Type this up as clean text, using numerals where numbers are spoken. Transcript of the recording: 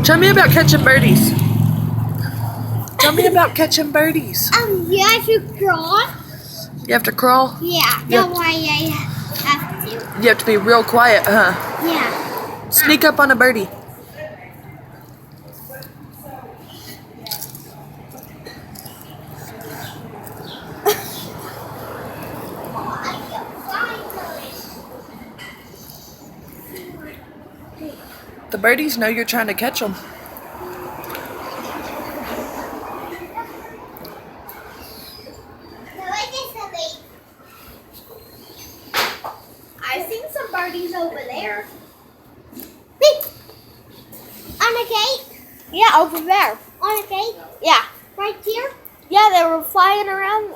Tell me about catching birdies. Tell me about catching birdies. You have to crawl. You have to crawl? Yeah, that's why I have to. You have to be real quiet, huh? Yeah. Sneak up on a birdie. The birdies know you're trying to catch them. I've seen some birdies over there. On a gate? Yeah, over there. On a gate? Yeah. Right here? Yeah, they were flying around